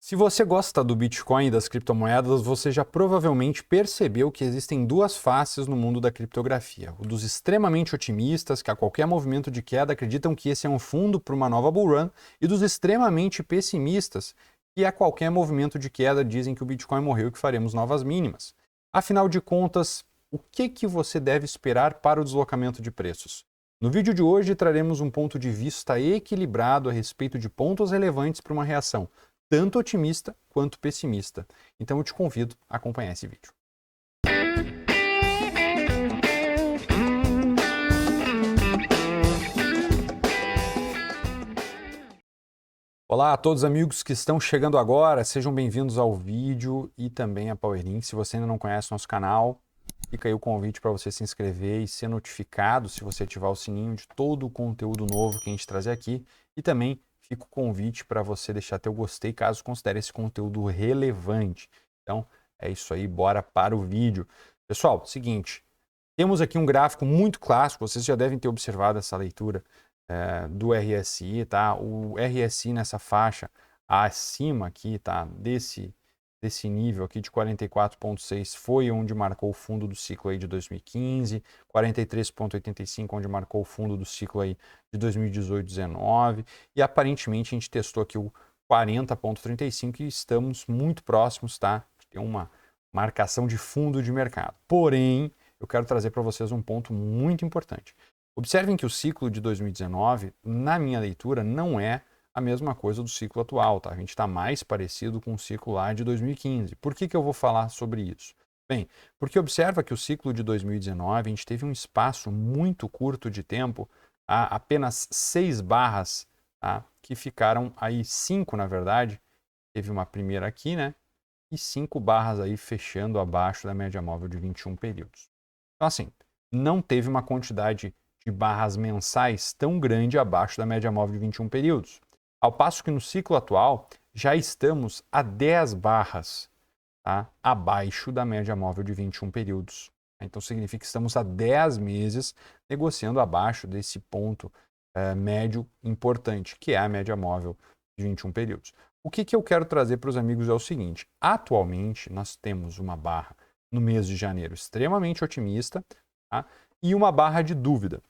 Se você gosta do Bitcoin e das criptomoedas, você já provavelmente percebeu que existem duas faces no mundo da criptografia. O dos extremamente otimistas, que a qualquer movimento de queda acreditam que esse é um fundo para uma nova bull run, e dos extremamente pessimistas, que a qualquer movimento de queda dizem que o Bitcoin morreu e que faremos novas mínimas. Afinal de contas, o que você deve esperar para o deslocamento de preços? No vídeo de hoje traremos um ponto de vista equilibrado a respeito de pontos relevantes para uma reação tanto otimista quanto pessimista. Então eu te convido a acompanhar esse vídeo. Olá a todos os amigos que estão chegando agora, sejam bem-vindos ao vídeo e também a PowerLink. Se você ainda não conhece nosso canal, fica aí o convite para você se inscrever e ser notificado se você ativar o sininho de todo o conteúdo novo que a gente trazer aqui. E também fica o convite para você deixar teu gostei caso considere esse conteúdo relevante. Então é isso aí, bora para o vídeo. Pessoal, seguinte, temos aqui um gráfico muito clássico, vocês já devem ter observado essa leitura do RSI, tá? O RSI nessa faixa acima aqui, tá? Desse nível aqui de 44,6 foi onde marcou o fundo do ciclo aí de 2015, 43,85 onde marcou o fundo do ciclo aí de 2018-19 e aparentemente a gente testou aqui o 40,35 e estamos muito próximos, tá? De ter uma marcação de fundo de mercado. Porém, eu quero trazer para vocês um ponto muito importante. Observem que o ciclo de 2019, na minha leitura, não é a mesma coisa do ciclo atual, tá? A gente está mais parecido com o ciclo lá de 2015. Por que eu vou falar sobre isso? Bem, porque observa que o ciclo de 2019, a gente teve um espaço muito curto de tempo, apenas 6 barras, tá? Que ficaram aí 5, na verdade. Teve uma primeira aqui, né? E 5 barras aí fechando abaixo da média móvel de 21 períodos. Então, assim, não teve uma quantidade de barras mensais tão grande abaixo da média móvel de 21 períodos. Ao passo que no ciclo atual já estamos a 10 barras, tá, abaixo da média móvel de 21 períodos. Então significa que estamos há 10 meses negociando abaixo desse ponto médio importante, que é a média móvel de 21 períodos. O que eu quero trazer para os amigos é o seguinte: atualmente nós temos uma barra no mês de janeiro extremamente otimista, tá, e uma barra de dúvida.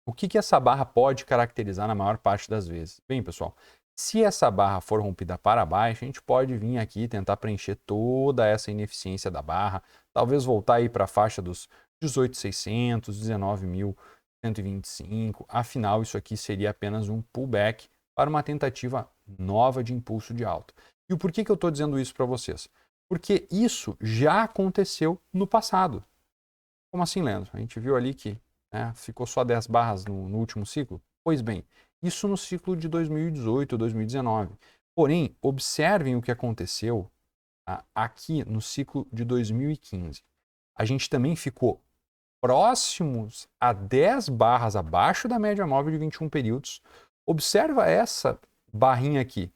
O que essa barra pode caracterizar na maior parte das vezes? Bem, pessoal, se essa barra for rompida para baixo, a gente pode vir aqui e tentar preencher toda essa ineficiência da barra, talvez voltar aí para a faixa dos 18.600, 19.125. Afinal, isso aqui seria apenas um pullback para uma tentativa nova de impulso de alta. E o porquê que eu estou dizendo isso para vocês? Porque isso já aconteceu no passado. Como assim, Leandro? A gente viu ali que ficou só 10 barras no último ciclo? Pois bem, isso no ciclo de 2018, 2019. Porém, observem o que aconteceu aqui no ciclo de 2015. A gente também ficou próximos a 10 barras abaixo da média móvel de 21 períodos. Observa essa barrinha aqui.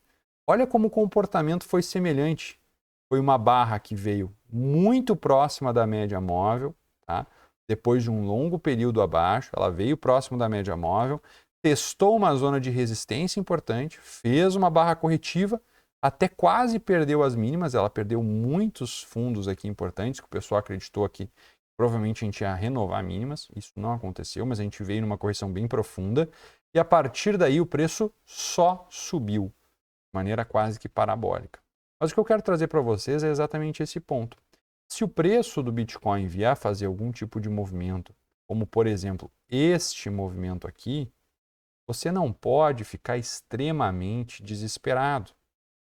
Olha como o comportamento foi semelhante. Foi uma barra que veio muito próxima da média móvel, tá? Depois de um longo período abaixo, ela veio próximo da média móvel, testou uma zona de resistência importante, fez uma barra corretiva, até quase perdeu as mínimas, ela perdeu muitos fundos aqui importantes, que o pessoal acreditou que provavelmente a gente ia renovar mínimas, isso não aconteceu, mas a gente veio numa correção bem profunda, e a partir daí o preço só subiu, de maneira quase que parabólica. Mas o que eu quero trazer para vocês é exatamente esse ponto. Se o preço do Bitcoin vier a fazer algum tipo de movimento, como por exemplo este movimento aqui, você não pode ficar extremamente desesperado.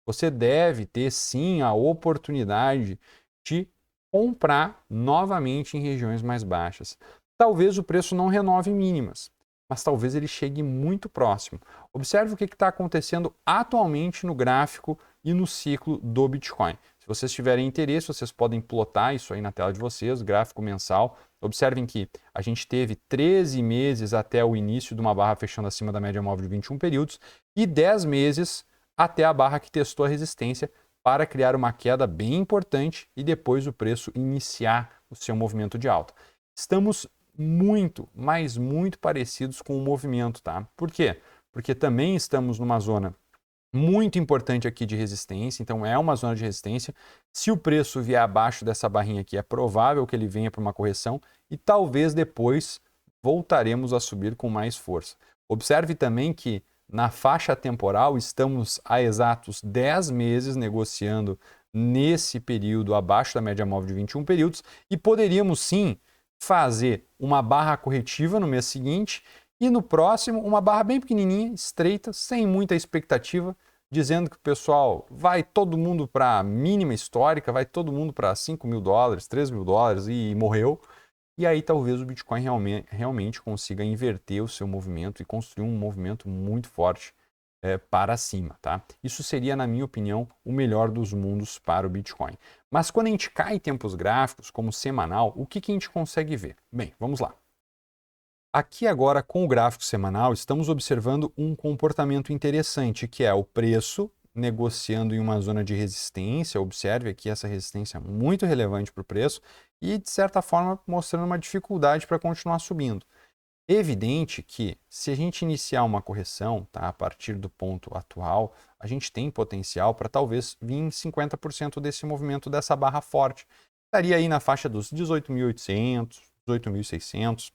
Você deve ter sim a oportunidade de comprar novamente em regiões mais baixas. Talvez o preço não renove mínimas, mas talvez ele chegue muito próximo. Observe o que está acontecendo atualmente no gráfico e no ciclo do Bitcoin. Se vocês tiverem interesse, vocês podem plotar isso aí na tela de vocês, gráfico mensal. Observem que a gente teve 13 meses até o início de uma barra fechando acima da média móvel de 21 períodos e 10 meses até a barra que testou a resistência para criar uma queda bem importante e depois o preço iniciar o seu movimento de alta. Estamos muito, mas muito parecidos com o movimento, tá? Por quê? Porque também estamos numa zona muito importante aqui de resistência, então é uma zona de resistência. Se o preço vier abaixo dessa barrinha aqui, é provável que ele venha para uma correção e talvez depois voltaremos a subir com mais força. Observe também que na faixa temporal estamos há exatos 10 meses negociando nesse período abaixo da média móvel de 21 períodos e poderíamos sim fazer uma barra corretiva no mês seguinte e no próximo uma barra bem pequenininha, estreita, sem muita expectativa, dizendo que o pessoal vai todo mundo para a mínima histórica, vai todo mundo para $5.000, $3.000 e morreu. E aí talvez o Bitcoin realmente consiga inverter o seu movimento e construir um movimento muito forte para cima, tá? Isso seria, na minha opinião, o melhor dos mundos para o Bitcoin. Mas quando a gente cai em tempos gráficos, como semanal, o que a gente consegue ver? Bem, vamos lá. Aqui agora, com o gráfico semanal, estamos observando um comportamento interessante, que é o preço negociando em uma zona de resistência. Observe aqui essa resistência muito relevante para o preço e, de certa forma, mostrando uma dificuldade para continuar subindo. Evidente que, se a gente iniciar uma correção, tá, a partir do ponto atual, a gente tem potencial para talvez vir em 50% desse movimento dessa barra forte. Estaria aí na faixa dos 18.800, 18.600.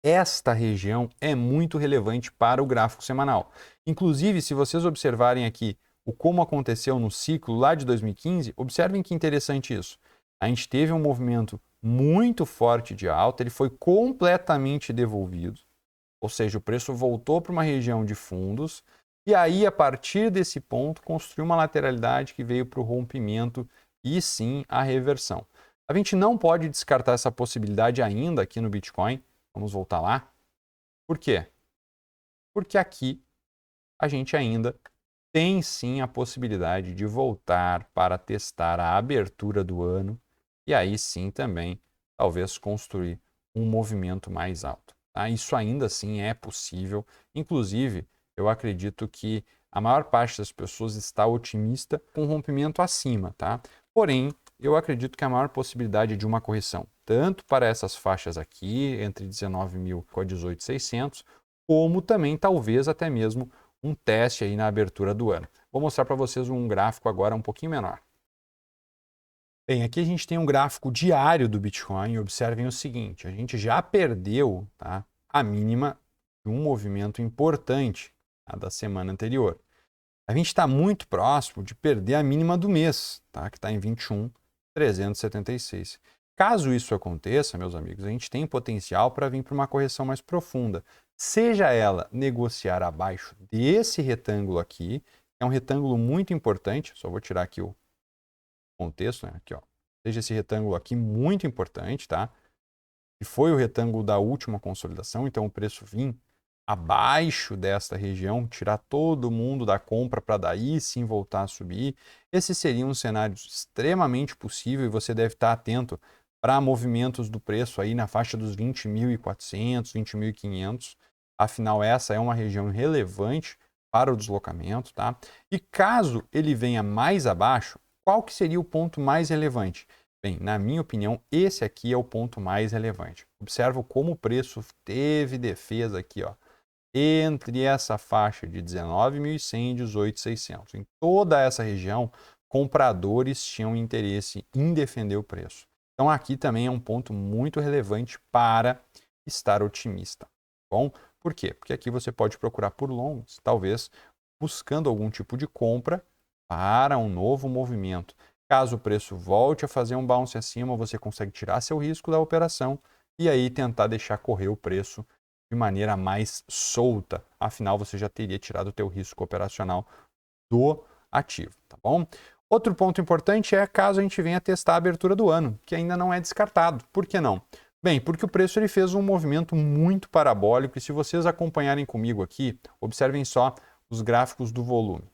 Esta região é muito relevante para o gráfico semanal. Inclusive, se vocês observarem aqui o como aconteceu no ciclo lá de 2015, observem que interessante isso. A gente teve um movimento muito forte de alta, ele foi completamente devolvido, ou seja, o preço voltou para uma região de fundos, e aí, a partir desse ponto, construiu uma lateralidade que veio para o rompimento e sim a reversão. A gente não pode descartar essa possibilidade ainda aqui no Bitcoin. Vamos voltar lá. Por quê? Porque aqui a gente ainda tem sim a possibilidade de voltar para testar a abertura do ano e aí sim também talvez construir um movimento mais alto. Tá? Isso ainda assim é possível. Inclusive, eu acredito que a maior parte das pessoas está otimista com o rompimento acima. Tá? Porém, eu acredito que a maior possibilidade é de uma correção, tanto para essas faixas aqui, entre 19.000 e 18.600, como também talvez até mesmo um teste aí na abertura do ano. Vou mostrar para vocês um gráfico agora um pouquinho menor. Bem, aqui a gente tem um gráfico diário do Bitcoin. Observem o seguinte, a gente já perdeu, tá, a mínima de um movimento importante, tá, da semana anterior. A gente está muito próximo de perder a mínima do mês, tá, que está em 21.376. Caso isso aconteça, meus amigos, a gente tem potencial para vir para uma correção mais profunda. Seja ela negociar abaixo desse retângulo aqui, que é um retângulo muito importante, só vou tirar aqui o contexto, né? Aqui, ó. Seja esse retângulo aqui muito importante, tá? Que foi o retângulo da última consolidação, então o preço vir abaixo desta região, tirar todo mundo da compra para daí sim voltar a subir. Esse seria um cenário extremamente possível e você deve estar atento para movimentos do preço aí na faixa dos 20.400, 20.500. Afinal, essa é uma região relevante para o deslocamento, tá? E caso ele venha mais abaixo, qual que seria o ponto mais relevante? Bem, na minha opinião, esse aqui é o ponto mais relevante. Observa como o preço teve defesa aqui, ó, entre essa faixa de 19.100 e 18.600. Em toda essa região, compradores tinham interesse em defender o preço. Então aqui também é um ponto muito relevante para estar otimista. Bom, por quê? Porque aqui você pode procurar por longs, talvez buscando algum tipo de compra para um novo movimento. Caso o preço volte a fazer um bounce acima, você consegue tirar seu risco da operação e aí tentar deixar correr o preço de maneira mais solta. Afinal, você já teria tirado o teu risco operacional do ativo, tá bom? Outro ponto importante é caso a gente venha testar a abertura do ano, que ainda não é descartado. Por que não? Bem, porque o preço ele fez um movimento muito parabólico e se vocês acompanharem comigo aqui, observem só os gráficos do volume.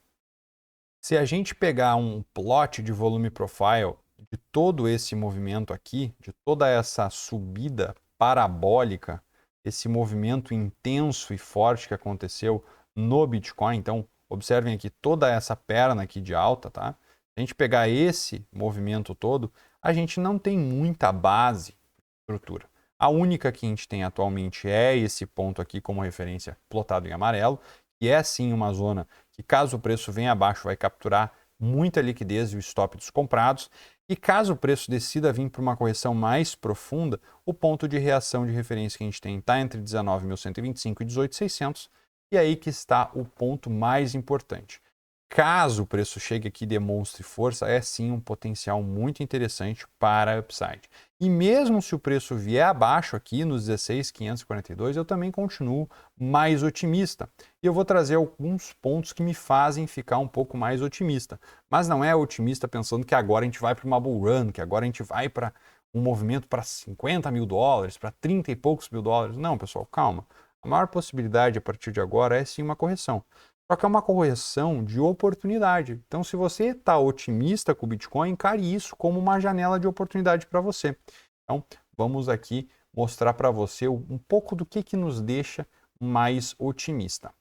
Se a gente pegar um plot de volume profile de todo esse movimento aqui, de toda essa subida parabólica, esse movimento intenso e forte que aconteceu no Bitcoin, então observem aqui toda essa perna aqui de alta, tá? Se a gente pegar esse movimento todo, a gente não tem muita base de estrutura. A única que a gente tem atualmente é esse ponto aqui como referência plotado em amarelo, que é sim uma zona que, caso o preço venha abaixo, vai capturar muita liquidez e o stop dos comprados. E caso o preço decida vir para uma correção mais profunda, o ponto de reação de referência que a gente tem está entre 19.125 e 18.600, e aí que está o ponto mais importante. Caso o preço chegue aqui e demonstre força, é sim um potencial muito interessante para upside. E mesmo se o preço vier abaixo aqui nos 16.542, eu também continuo mais otimista. E eu vou trazer alguns pontos que me fazem ficar um pouco mais otimista. Mas não é otimista pensando que agora a gente vai para uma bull run, que agora a gente vai para um movimento para 50 mil dólares, para 30 e poucos mil dólares. Não, pessoal, calma. A maior possibilidade a partir de agora é sim uma correção. Só que é uma correção de oportunidade. Então, se você está otimista com o Bitcoin, encare isso como uma janela de oportunidade para você. Então, vamos aqui mostrar para você um pouco do que nos deixa mais otimista.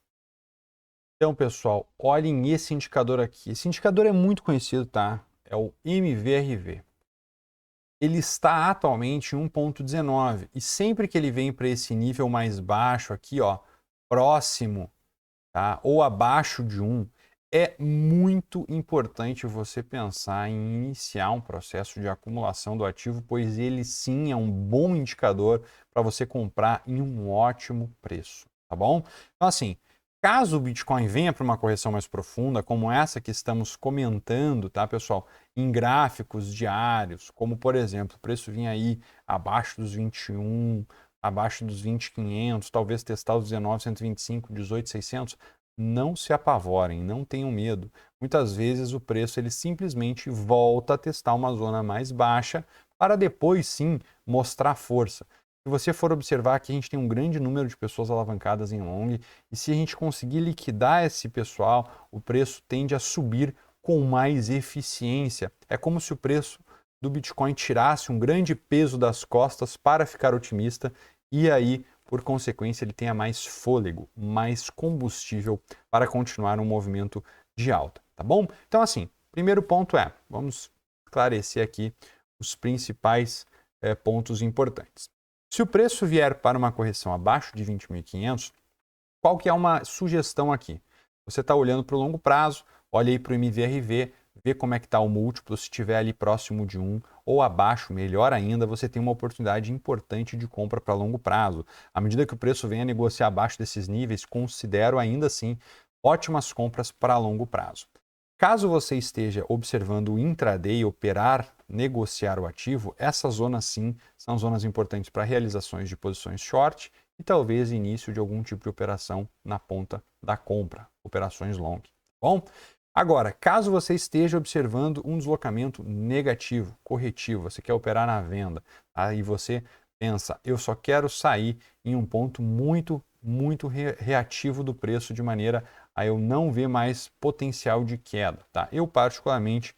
Então, pessoal, olhem esse indicador aqui. Esse indicador é muito conhecido, tá? É o MVRV. Ele está atualmente em 1,19 e sempre que ele vem para esse nível mais baixo aqui, ó, próximo, tá, ou abaixo de 1, é muito importante você pensar em iniciar um processo de acumulação do ativo, pois ele sim é um bom indicador para você comprar em um ótimo preço, tá bom? Então, assim, caso o Bitcoin venha para uma correção mais profunda, como essa que estamos comentando, tá, pessoal, em gráficos diários, como por exemplo, o preço vinha aí abaixo dos 21, abaixo dos 20.500, talvez testar os 19.125, 18.600, não se apavorem, não tenham medo. Muitas vezes o preço ele simplesmente volta a testar uma zona mais baixa para depois sim mostrar força. Se você for observar aqui, a gente tem um grande número de pessoas alavancadas em long, e se a gente conseguir liquidar esse pessoal, o preço tende a subir com mais eficiência. É como se o preço do Bitcoin tirasse um grande peso das costas para ficar otimista, e aí, por consequência, ele tenha mais fôlego, mais combustível para continuar um movimento de alta, tá bom? Então, assim, primeiro ponto vamos esclarecer aqui os principais pontos importantes. Se o preço vier para uma correção abaixo de 20.500, qual que é uma sugestão aqui? Você está olhando para o longo prazo, olha aí para o MVRV, vê como é que está o múltiplo, se estiver ali próximo de 1 ou abaixo, melhor ainda, você tem uma oportunidade importante de compra para longo prazo. À medida que o preço venha negociar abaixo desses níveis, considero ainda assim ótimas compras para longo prazo. Caso você esteja observando o intraday, operar, negociar o ativo, essas zonas sim são zonas importantes para realizações de posições short e talvez início de algum tipo de operação na ponta da compra, operações long. Bom, agora, caso você esteja observando um deslocamento negativo, corretivo, você quer operar na venda, aí você pensa, eu só quero sair em um ponto muito reativo do preço de maneira a eu não ver mais potencial de queda, tá? Eu particularmente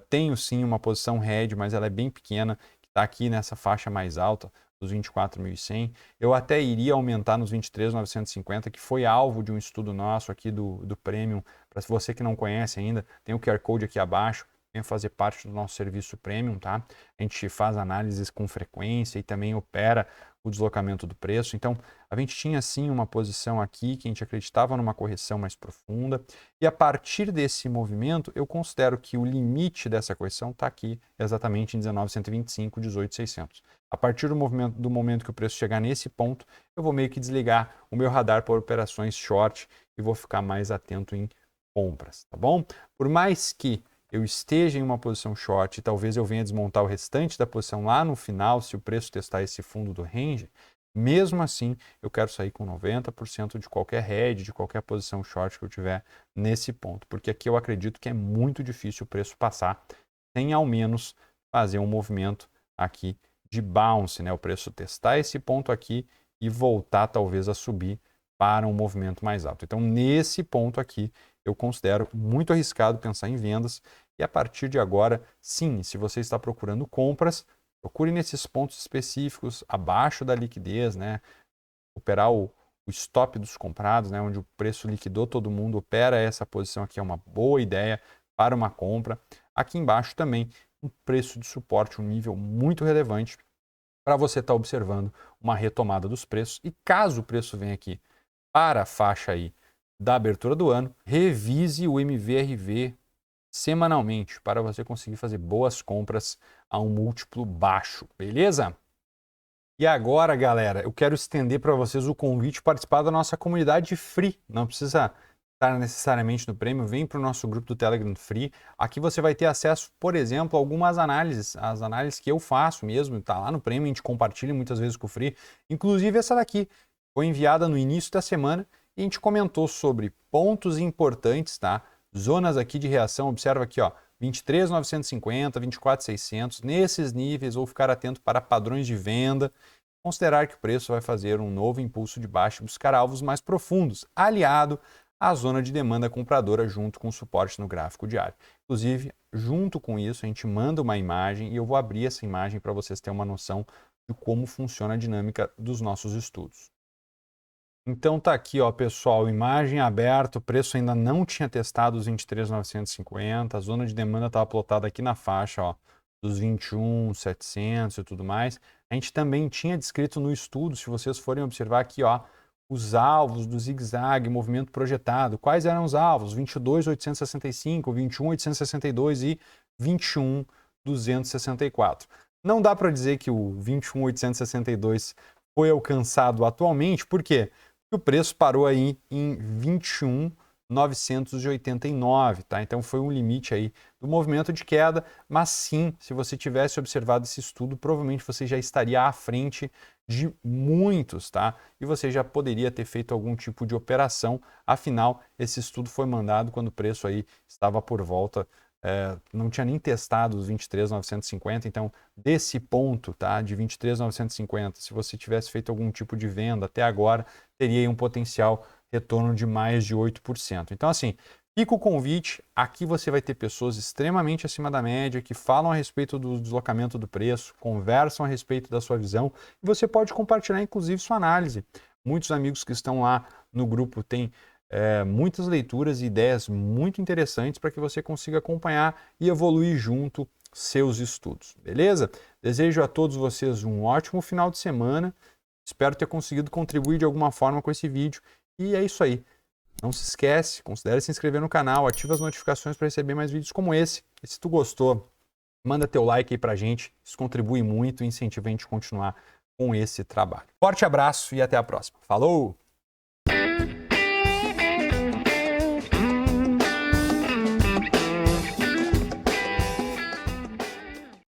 tenho sim uma posição hedge, mas ela é bem pequena, que está aqui nessa faixa mais alta, dos 24.100. Eu até iria aumentar nos 23.950, que foi alvo de um estudo nosso aqui do Premium. Para você que não conhece ainda, tem o QR Code aqui abaixo, venha fazer parte do nosso serviço Premium, tá? A gente faz análises com frequência e também opera o deslocamento do preço. Então, a gente tinha sim uma posição aqui que a gente acreditava numa correção mais profunda, e a partir desse movimento, eu considero que o limite dessa correção está aqui exatamente em 19.125, 18.600. A partir do momento que o preço chegar nesse ponto, eu vou meio que desligar o meu radar para operações short e vou ficar mais atento em compras, tá bom? Por mais que eu esteja em uma posição short e talvez eu venha desmontar o restante da posição lá no final, se o preço testar esse fundo do range, mesmo assim eu quero sair com 90% de qualquer head, de qualquer posição short que eu tiver nesse ponto, porque aqui eu acredito que é muito difícil o preço passar sem ao menos fazer um movimento aqui de bounce, né? O preço testar esse ponto aqui e voltar talvez a subir para um movimento mais alto. Então, nesse ponto aqui, eu considero muito arriscado pensar em vendas, e a partir de agora, sim, se você está procurando compras, procure nesses pontos específicos, abaixo da liquidez, né? Operar o stop dos comprados, né? Onde o preço liquidou todo mundo, opera essa posição aqui, é uma boa ideia para uma compra. Aqui embaixo também, um preço de suporte, um nível muito relevante para você estar observando uma retomada dos preços. E caso o preço venha aqui para a faixa aí da abertura do ano, revise o MVRV semanalmente para você conseguir fazer boas compras a um múltiplo baixo, beleza? E agora, galera, eu quero estender para vocês o convite para participar da nossa comunidade free. Não precisa estar necessariamente no prêmio, vem para o nosso grupo do Telegram Free. Aqui você vai ter acesso, por exemplo, a algumas análises, as análises que eu faço mesmo, tá lá no prêmio, a gente compartilha muitas vezes com o Free. Inclusive essa daqui foi enviada no início da semana e a gente comentou sobre pontos importantes, tá? Zonas aqui de reação, observa aqui, ó, 23.950, 24.600, nesses níveis, ou ficar atento para padrões de venda, considerar que o preço vai fazer um novo impulso de baixa e buscar alvos mais profundos, aliado à zona de demanda compradora junto com o suporte no gráfico diário. Inclusive, junto com isso, a gente manda uma imagem e eu vou abrir essa imagem para vocês terem uma noção de como funciona a dinâmica dos nossos estudos. Então tá aqui, ó, pessoal, imagem aberta, o preço ainda não tinha testado os 23.950, a zona de demanda estava plotada aqui na faixa, ó, dos 21.700 e tudo mais. A gente também tinha descrito no estudo, se vocês forem observar aqui, ó, os alvos do zigue-zague, movimento projetado. Quais eram os alvos? 22.865, 21.862 e 21.264. Não dá para dizer que o 21.862 foi alcançado atualmente, por quê? O preço parou aí em 21.989, tá? Então foi um limite aí do movimento de queda, mas sim, se você tivesse observado esse estudo, provavelmente você já estaria à frente de muitos, tá? E você já poderia ter feito algum tipo de operação, afinal, esse estudo foi mandado quando o preço aí estava por volta, não tinha nem testado os 23.950, então desse ponto, tá, de 23.950, se você tivesse feito algum tipo de venda até agora, teria aí um potencial retorno de mais de 8%. Então assim, fica o convite, aqui você vai ter pessoas extremamente acima da média, que falam a respeito do deslocamento do preço, conversam a respeito da sua visão, e você pode compartilhar inclusive sua análise. Muitos amigos que estão lá no grupo têm muitas leituras e ideias muito interessantes para que você consiga acompanhar e evoluir junto seus estudos, beleza? Desejo a todos vocês um ótimo final de semana, espero ter conseguido contribuir de alguma forma com esse vídeo e é isso aí. Não se esquece, considere se inscrever no canal, ativa as notificações para receber mais vídeos como esse. E se tu gostou, manda teu like aí pra gente, isso contribui muito e incentiva a gente a continuar com esse trabalho. Forte abraço e até a próxima. Falou!